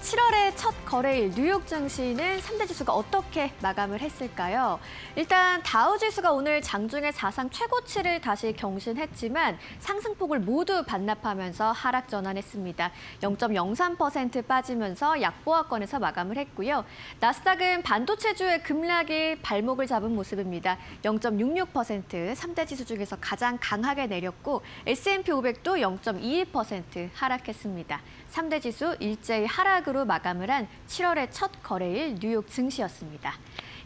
7월의 첫 거래일 뉴욕 증시는 3대 지수가 어떻게 마감을 했을까요? 일단 다우 지수가 오늘 장중에 사상 최고치를 다시 경신했지만 상승폭을 모두 반납하면서 하락 전환했습니다. 0.03% 빠지면서 약보합권에서 마감을 했고요. 나스닥은 반도체주의 급락이 발목을 잡은 모습입니다. 0.66% 3대 지수 중에서 가장 강하게 내렸고 S&P 500도 0.21% 하락했습니다. 3대 지수 일제히 하락으로 마감을 한 7월의 첫 거래일 뉴욕 증시였습니다.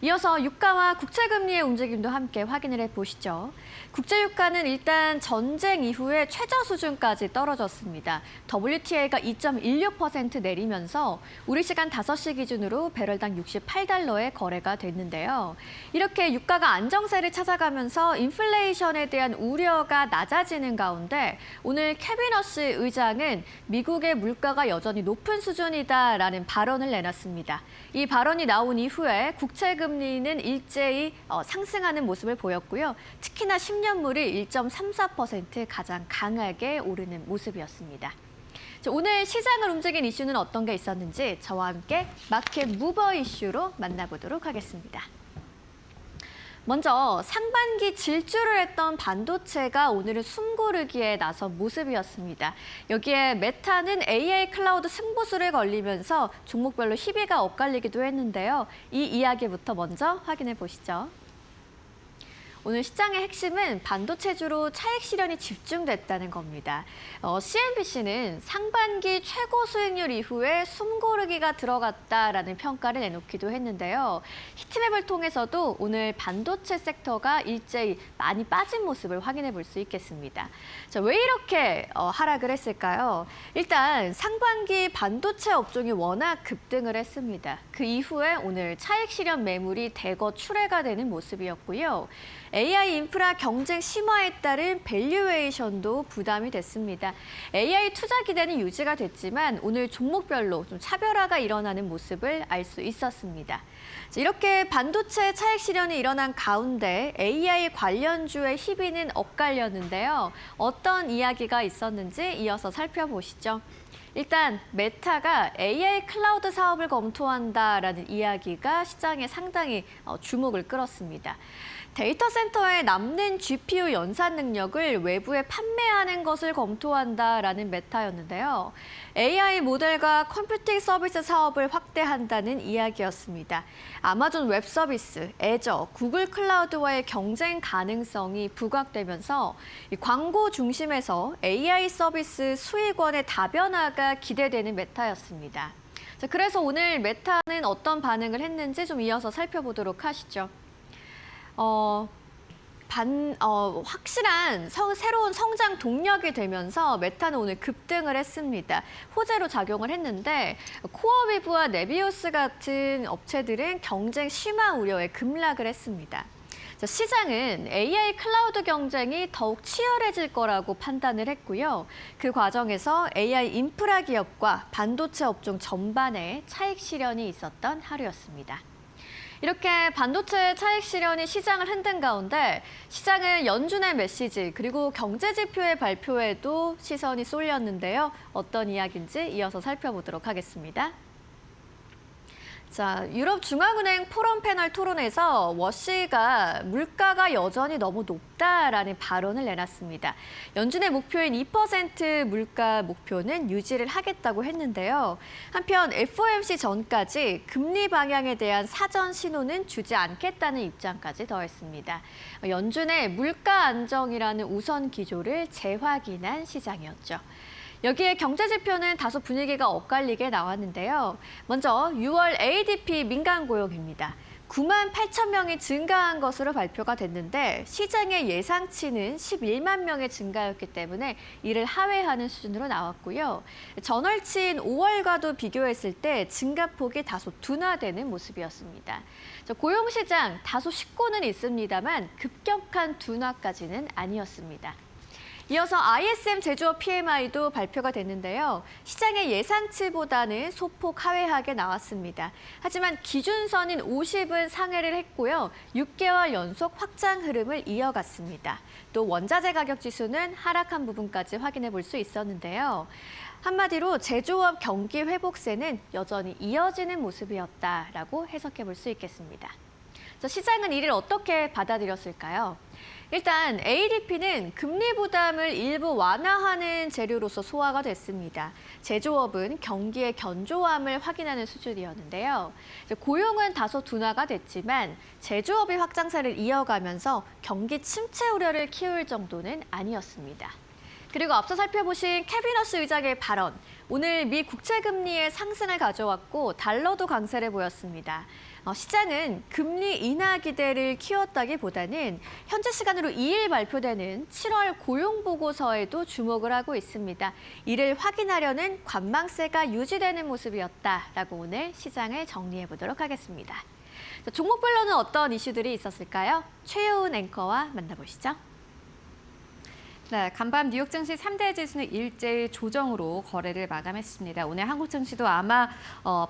이어서 유가와 국채금리의 움직임도 함께 확인을 해보시죠. 국제유가는 일단 전쟁 이후에 최저 수준까지 떨어졌습니다. WTI가 2.16% 내리면서 우리 시간 5시 기준으로 배럴당 68달러에 거래가 됐는데요. 이렇게 유가가 안정세를 찾아가면서 인플레이션에 대한 우려가 낮아지는 가운데 오늘 케빈 허시 의장은 미국의 물가가 여전히 높은 수준이다라는 발언을 내놨습니다. 이 발언이 나온 이후에 국채금리는 일제히 상승하는 모습을 보였고요. 특히나 10년물이 1.34% 가장 강하게 오르는 모습이었습니다. 오늘 시장을 움직인 이슈는 어떤 게 있었는지 저와 함께 마켓 무버 이슈로 만나보도록 하겠습니다. 먼저 상반기 질주를 했던 반도체가 오늘은 숨고르기에 나선 모습이었습니다. 여기에 메타는 AI 클라우드 승부수를 걸리면서 종목별로 희비가 엇갈리기도 했는데요. 이 이야기부터 먼저 확인해 보시죠. 오늘 시장의 핵심은 반도체주로 차익 실현이 집중됐다는 겁니다. CNBC는 상반기 최고 수익률 이후에 숨고르기가 들어갔다라는 평가를 내놓기도 했는데요. 히트맵을 통해서도 오늘 반도체 섹터가 일제히 많이 빠진 모습을 확인해 볼 수 있겠습니다. 자, 왜 이렇게 하락을 했을까요? 일단 상반기 반도체 업종이 워낙 급등을 했습니다. 그 이후에 오늘 차익 실현 매물이 대거 출회가 되는 모습이었고요. AI 인프라 경쟁 심화에 따른 밸류에이션도 부담이 됐습니다. AI 투자 기대는 유지가 됐지만 오늘 종목별로 좀 차별화가 일어나는 모습을 알 수 있었습니다. 이렇게 반도체 차익 실현이 일어난 가운데 AI 관련주의 희비는 엇갈렸는데요. 어떤 이야기가 있었는지 이어서 살펴보시죠. 일단 메타가 AI 클라우드 사업을 검토한다라는 이야기가 시장에 상당히 주목을 끌었습니다. 데이터 센터에 남는 GPU 연산 능력을 외부에 판매하는 것을 검토한다라는 메타였는데요. AI 모델과 컴퓨팅 서비스 사업을 확대한다는 이야기였습니다. 아마존 웹 서비스, 애저, 구글 클라우드와의 경쟁 가능성이 부각되면서 광고 중심에서 AI 서비스 수익원의 다변화가 기대되는 메타였습니다. 자, 그래서 오늘 메타는 어떤 반응을 했는지 좀 이어서 살펴보도록 하시죠. 확실한 새로운 성장 동력이 되면서 메타는 오늘 급등을 했습니다. 호재로 작용을 했는데 코어위브와 네비우스 같은 업체들은 경쟁 심화 우려에 급락을 했습니다. 시장은 AI 클라우드 경쟁이 더욱 치열해질 거라고 판단을 했고요. 그 과정에서 AI 인프라 기업과 반도체 업종 전반에 차익 실현이 있었던 하루였습니다. 이렇게 반도체 차익 실현이 시장을 흔든 가운데 시장은 연준의 메시지 그리고 경제 지표의 발표에도 시선이 쏠렸는데요. 어떤 이야기인지 이어서 살펴보도록 하겠습니다. 자, 유럽 중앙은행 포럼 패널 토론에서 워시가 물가가 여전히 너무 높다라는 발언을 내놨습니다. 연준의 목표인 2% 물가 목표는 유지를 하겠다고 했는데요. 한편 FOMC 전까지 금리 방향에 대한 사전 신호는 주지 않겠다는 입장까지 더했습니다. 연준의 물가 안정이라는 우선 기조를 재확인한 시장이었죠. 여기에 경제 지표는 다소 분위기가 엇갈리게 나왔는데요. 먼저 6월 ADP 민간 고용입니다. 9만 8천 명이 증가한 것으로 발표가 됐는데 시장의 예상치는 11만 명의 증가였기 때문에 이를 하회하는 수준으로 나왔고요. 전월치인 5월과도 비교했을 때 증가폭이 다소 둔화되는 모습이었습니다. 고용시장 다소 식고는 있습니다만 급격한 둔화까지는 아니었습니다. 이어서 ISM 제조업 PMI도 발표가 됐는데요. 시장의 예상치보다는 소폭 하회하게 나왔습니다. 하지만 기준선인 50은 상회를 했고요. 6개월 연속 확장 흐름을 이어갔습니다. 또 원자재 가격 지수는 하락한 부분까지 확인해 볼 수 있었는데요. 한마디로 제조업 경기 회복세는 여전히 이어지는 모습이었다라고 해석해 볼 수 있겠습니다. 시장은 이를 어떻게 받아들였을까요? 일단 ADP는 금리 부담을 일부 완화하는 재료로서 소화가 됐습니다. 제조업은 경기의 견조함을 확인하는 수준이었는데요. 고용은 다소 둔화가 됐지만 제조업이 확장세를 이어가면서 경기 침체 우려를 키울 정도는 아니었습니다. 그리고 앞서 살펴보신 캐비너스 의장의 발언, 오늘 미 국채금리의 상승을 가져왔고 달러도 강세를 보였습니다. 시장은 금리 인하 기대를 키웠다기보다는 현재 시간으로 2일 발표되는 7월 고용보고서에도 주목을 하고 있습니다. 이를 확인하려는 관망세가 유지되는 모습이었다라고 오늘 시장을 정리해 보도록 하겠습니다. 종목별로는 어떤 이슈들이 있었을까요? 최효은 앵커와 만나보시죠. 네, 간밤 뉴욕 증시 3대 지수는 일제히 조정으로 거래를 마감했습니다. 오늘 한국 증시도 아마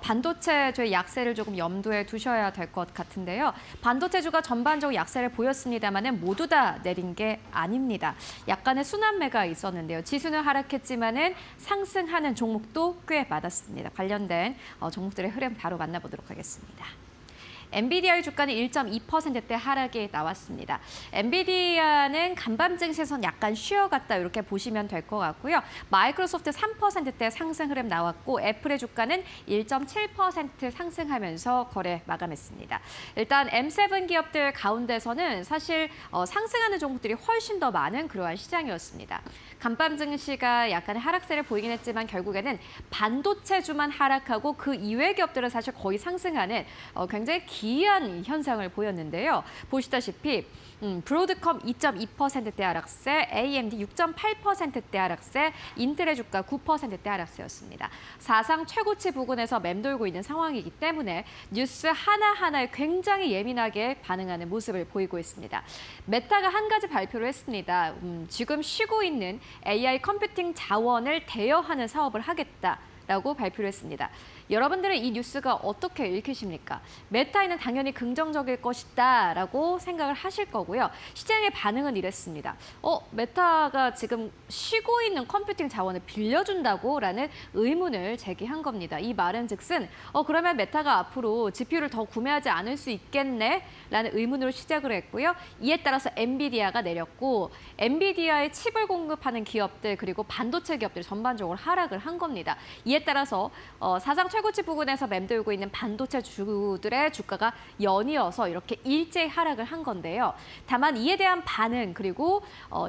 반도체주의 약세를 조금 염두에 두셔야 될 것 같은데요. 반도체주가 전반적으로 약세를 보였습니다만은 모두 다 내린 게 아닙니다. 약간의 순환매가 있었는데요. 지수는 하락했지만은 상승하는 종목도 꽤 많았습니다. 관련된 종목들의 흐름 바로 만나보도록 하겠습니다. 엔비디아의 주가는 1.2%대 하락이 나왔습니다. 엔비디아는 간밤 증시에서는 약간 쉬어갔다 이렇게 보시면 될 것 같고요. 마이크로소프트 3%대 상승 흐름 나왔고 애플의 주가는 1.7% 상승하면서 거래 마감했습니다. 일단 M7 기업들 가운데서는 사실 상승하는 종목들이 훨씬 더 많은 그러한 시장이었습니다. 간밤 증시가 약간의 하락세를 보이긴 했지만 결국에는 반도체주만 하락하고 그 이외 기업들은 사실 거의 상승하는 굉장히 기이한 현상을 보였는데요. 보시다시피 브로드컴 2.2%대 하락세, AMD 6.8%대 하락세, 인텔의 주가 9%대 하락세였습니다. 사상 최고치 부근에서 맴돌고 있는 상황이기 때문에 뉴스 하나하나에 굉장히 예민하게 반응하는 모습을 보이고 있습니다. 메타가 한 가지 발표를 했습니다. 지금 쉬고 있는 AI 컴퓨팅 자원을 대여하는 사업을 하겠다라고 발표를 했습니다. 여러분들은 이 뉴스가 어떻게 읽히십니까? 메타에는 당연히 긍정적일 것이다 라고 생각을 하실 거고요. 시장의 반응은 이랬습니다. 메타가 지금 쉬고 있는 컴퓨팅 자원을 빌려준다고? 라는 의문을 제기한 겁니다. 이 말은 즉슨 그러면 메타가 앞으로 GPU를 더 구매하지 않을 수 있겠네? 라는 의문으로 시작을 했고요. 이에 따라서 엔비디아가 내렸고 엔비디아의 칩을 공급하는 기업들 그리고 반도체 기업들 전반적으로 하락을 한 겁니다. 이에 따라서 사상 최고치 부근에서 맴돌고 있는 반도체 주들의 주가가 연이어서 이렇게 일제히 하락을 한 건데요. 다만 이에 대한 반응 그리고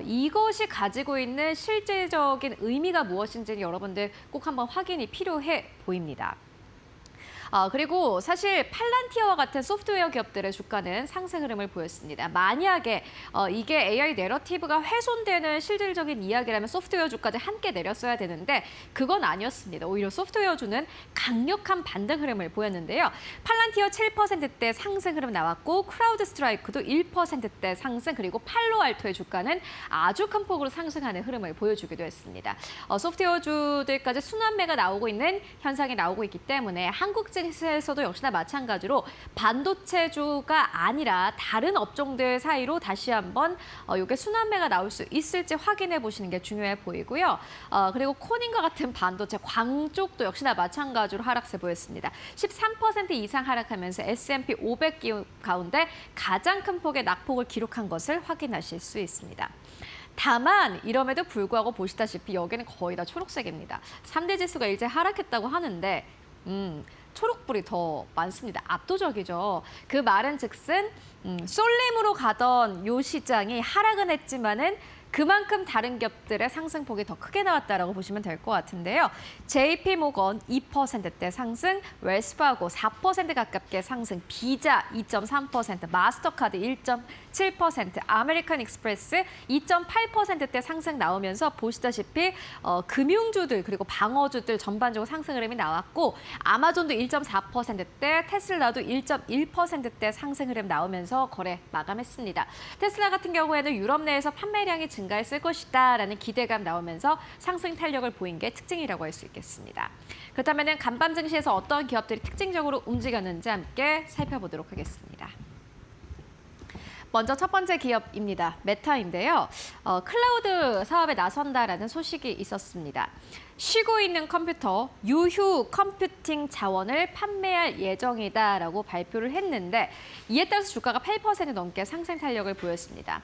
이것이 가지고 있는 실질적인 의미가 무엇인지는 여러분들 꼭 한번 확인이 필요해 보입니다. 그리고 사실 팔란티어와 같은 소프트웨어 기업들의 주가는 상승 흐름을 보였습니다. 만약에 이게 AI 내러티브가 훼손되는 실질적인 이야기라면 소프트웨어 주가들 함께 내렸어야 되는데 그건 아니었습니다. 오히려 소프트웨어주는 강력한 반등 흐름을 보였는데요. 팔란티어 7%대 상승 흐름 나왔고 크라우드 스트라이크도 1%대 상승 그리고 팔로알토의 주가는 아주 큰 폭으로 상승하는 흐름을 보여주기도 했습니다. 소프트웨어주들까지 순환매가 나오고 있는 현상이 나오고 있기 때문에 한국 증시에서도 역시나 마찬가지로 반도체주가 아니라 다른 업종들 사이로 다시 한번 이게 순환매가 나올 수 있을지 확인해 보시는 게 중요해 보이고요. 그리고 코닌과 같은 반도체 광 쪽도 역시나 마찬가지로 하락세 보였습니다. 13% 이상 하락하면서 S&P 500 기업 가운데 가장 큰 폭의 낙폭을 기록한 것을 확인하실 수 있습니다. 다만 이럼에도 불구하고 보시다시피 여기는 거의 다 초록색입니다. 3대 지수가 일제 하락했다고 하는데 초록불이 더 많습니다. 압도적이죠. 그 말은 즉슨 쏠림으로 가던 요 시장이 하락은 했지만은 그만큼 다른 기업들의 상승폭이 더 크게 나왔다라고 보시면 될 것 같은데요. JP모건 2%대 상승, 웰스파고 4% 가깝게 상승, 비자 2.3%, 마스터카드 1.7%, 아메리칸 익스프레스 2.8%대 상승 나오면서 보시다시피 금융주들 그리고 방어주들 전반적으로 상승 흐름이 나왔고 아마존도 1.4%대, 테슬라도 1.1%대 상승 흐름 나오면서 거래 마감했습니다. 테슬라 같은 경우에는 유럽 내에서 판매량이 증가했을 것이다라는 기대감 나오면서 상승 탄력을 보인 게 특징이라고 할 수 있겠습니다. 그렇다면 간밤 증시에서 어떤 기업들이 특징적으로 움직였는지 함께 살펴보도록 하겠습니다. 먼저 첫 번째 기업입니다. 메타인데요. 클라우드 사업에 나선다라는 소식이 있었습니다. 쉬고 있는 컴퓨터, 유휴 컴퓨팅 자원을 판매할 예정이다라고 발표를 했는데 이에 따라서 주가가 8% 넘게 상승 탄력을 보였습니다.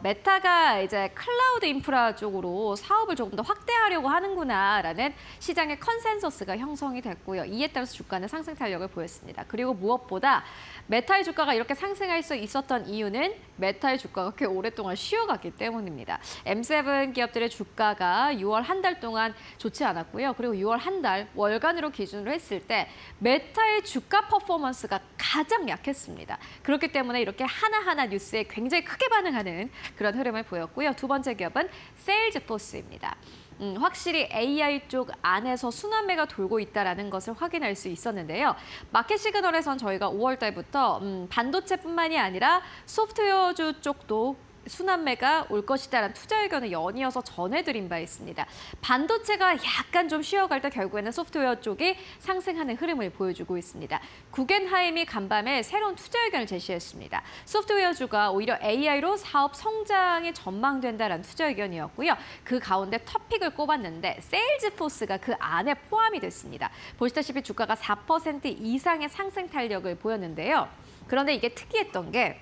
메타가 이제 클라우드 인프라 쪽으로 사업을 조금 더 확대하려고 하는구나라는 시장의 컨센서스가 형성이 됐고요. 이에 따라서 주가는 상승 탄력을 보였습니다. 그리고 무엇보다 메타의 주가가 이렇게 상승할 수 있었던 이유는 메타의 주가가 꽤 오랫동안 쉬어갔기 때문입니다. M7 기업들의 주가가 6월 한 달 동안 좋지 않았고요. 그리고 6월 한 달 월간으로 기준으로 했을 때 메타의 주가 퍼포먼스가 가장 약했습니다. 그렇기 때문에 이렇게 하나하나 뉴스에 굉장히 크게 반응하는 그런 흐름을 보였고요. 두 번째 기업은 세일즈포스입니다. 확실히 AI 쪽 안에서 순환매가 돌고 있다는 것을 확인할 수 있었는데요. 마켓 시그널에선 저희가 5월 달부터 반도체뿐만이 아니라 소프트웨어주 쪽도 순환매가 올 것이다라는 투자 의견을 연이어서 전해드린 바 있습니다. 반도체가 약간 좀 쉬어갈 때 결국에는 소프트웨어 쪽이 상승하는 흐름을 보여주고 있습니다. 구겐하임이 간밤에 새로운 투자 의견을 제시했습니다. 소프트웨어주가 오히려 AI로 사업 성장이 전망된다라는 투자 의견이었고요. 그 가운데 토픽을 꼽았는데 세일즈포스가 그 안에 포함이 됐습니다. 보시다시피 주가가 4% 이상의 상승 탄력을 보였는데요. 그런데 이게 특이했던 게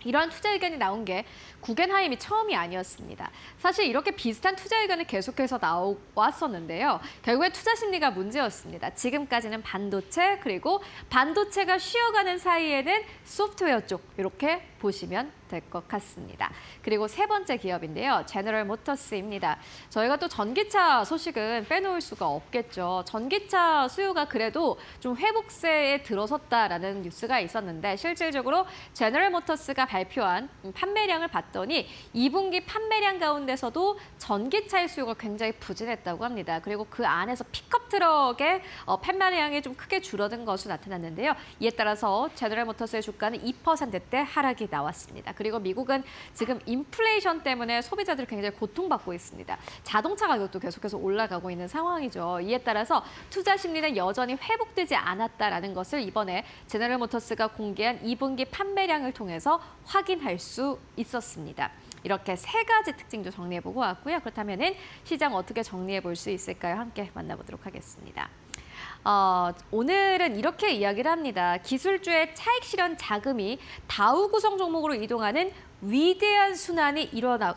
이러한 투자 의견이 나온 게 구겐하임이 처음이 아니었습니다. 사실 이렇게 비슷한 투자 의견이 계속해서 나왔었는데요. 결국에 투자 심리가 문제였습니다. 지금까지는 반도체 그리고 반도체가 쉬어가는 사이에는 소프트웨어 쪽 이렇게 보시면 될 것 같습니다. 그리고 세 번째 기업인데요. 제너럴 모터스입니다. 저희가 또 전기차 소식은 빼놓을 수가 없겠죠. 전기차 수요가 그래도 좀 회복세에 들어섰다라는 뉴스가 있었는데 실질적으로 제너럴 모터스가 발표한 판매량을 봤더니 2분기 판매량 가운데서도 전기차의 수요가 굉장히 부진했다고 합니다. 그리고 그 안에서 픽업 트럭의 판매량이 좀 크게 줄어든 것으로 나타났는데요. 이에 따라서 제너럴 모터스의 주가는 2%대 하락이 나왔습니다. 그리고 미국은 지금 인플레이션 때문에 소비자들이 굉장히 고통받고 있습니다. 자동차 가격도 계속해서 올라가고 있는 상황이죠. 이에 따라서 투자 심리는 여전히 회복되지 않았다라는 것을 이번에 제너럴 모터스가 공개한 2분기 판매량을 통해서 확인할 수 있었습니다. 이렇게 세 가지 특징도 정리해보고 왔고요. 그렇다면 시장 어떻게 정리해 볼 수 있을까요? 함께 만나보도록 하겠습니다. 오늘은 이렇게 이야기를 합니다. 기술주의 차익 실현 자금이 다우 구성 종목으로 이동하는 위대한 순환이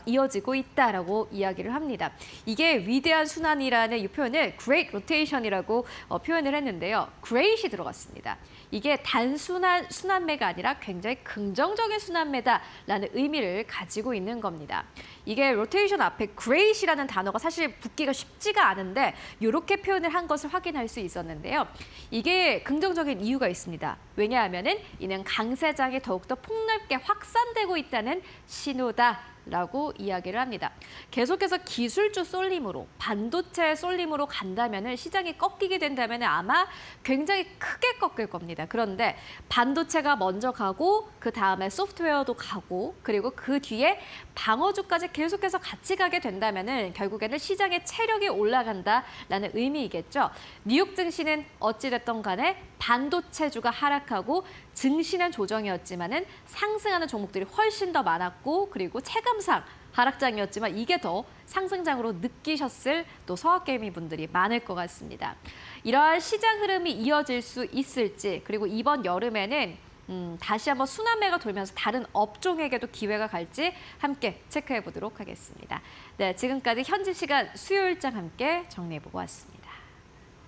이어지고 있다라고 이야기를 합니다. 이게 위대한 순환이라는 이 표현을 Great Rotation이라고 표현을 했는데요. Great이 들어갔습니다. 이게 단순한 순환매가 아니라 굉장히 긍정적인 순환매다라는 의미를 가지고 있는 겁니다. 이게 로테이션 앞에 Great이라는 단어가 사실 붙기가 쉽지가 않은데 이렇게 표현을 한 것을 확인할 수 있었는데요. 이게 긍정적인 이유가 있습니다. 왜냐하면은 이는 강세장이 더욱더 폭넓게 확산되고 있다는 신호다라고 이야기를 합니다. 계속해서 기술주 쏠림으로 반도체 쏠림으로 간다면은 시장이 꺾이게 된다면 아마 굉장히 크게 꺾일 겁니다. 그런데 반도체가 먼저 가고 그 다음에 소프트웨어도 가고 그리고 그 뒤에 방어주까지 계속해서 같이 가게 된다면은 결국에는 시장의 체력이 올라간다라는 의미이겠죠. 뉴욕 증시는 어찌됐든 간에 반도체주가 하락하고 증시는 조정이었지만은 상승하는 종목들이 훨씬 더 많았고 그리고 체감상 하락장이었지만 이게 더 상승장으로 느끼셨을 또 서학개미 분들이 많을 것 같습니다. 이러한 시장 흐름이 이어질 수 있을지 그리고 이번 여름에는 다시 한번 순환매가 돌면서 다른 업종에게도 기회가 갈지 함께 체크해 보도록 하겠습니다. 네, 지금까지 현지 시간 수요일장 함께 정리해 보고 왔습니다.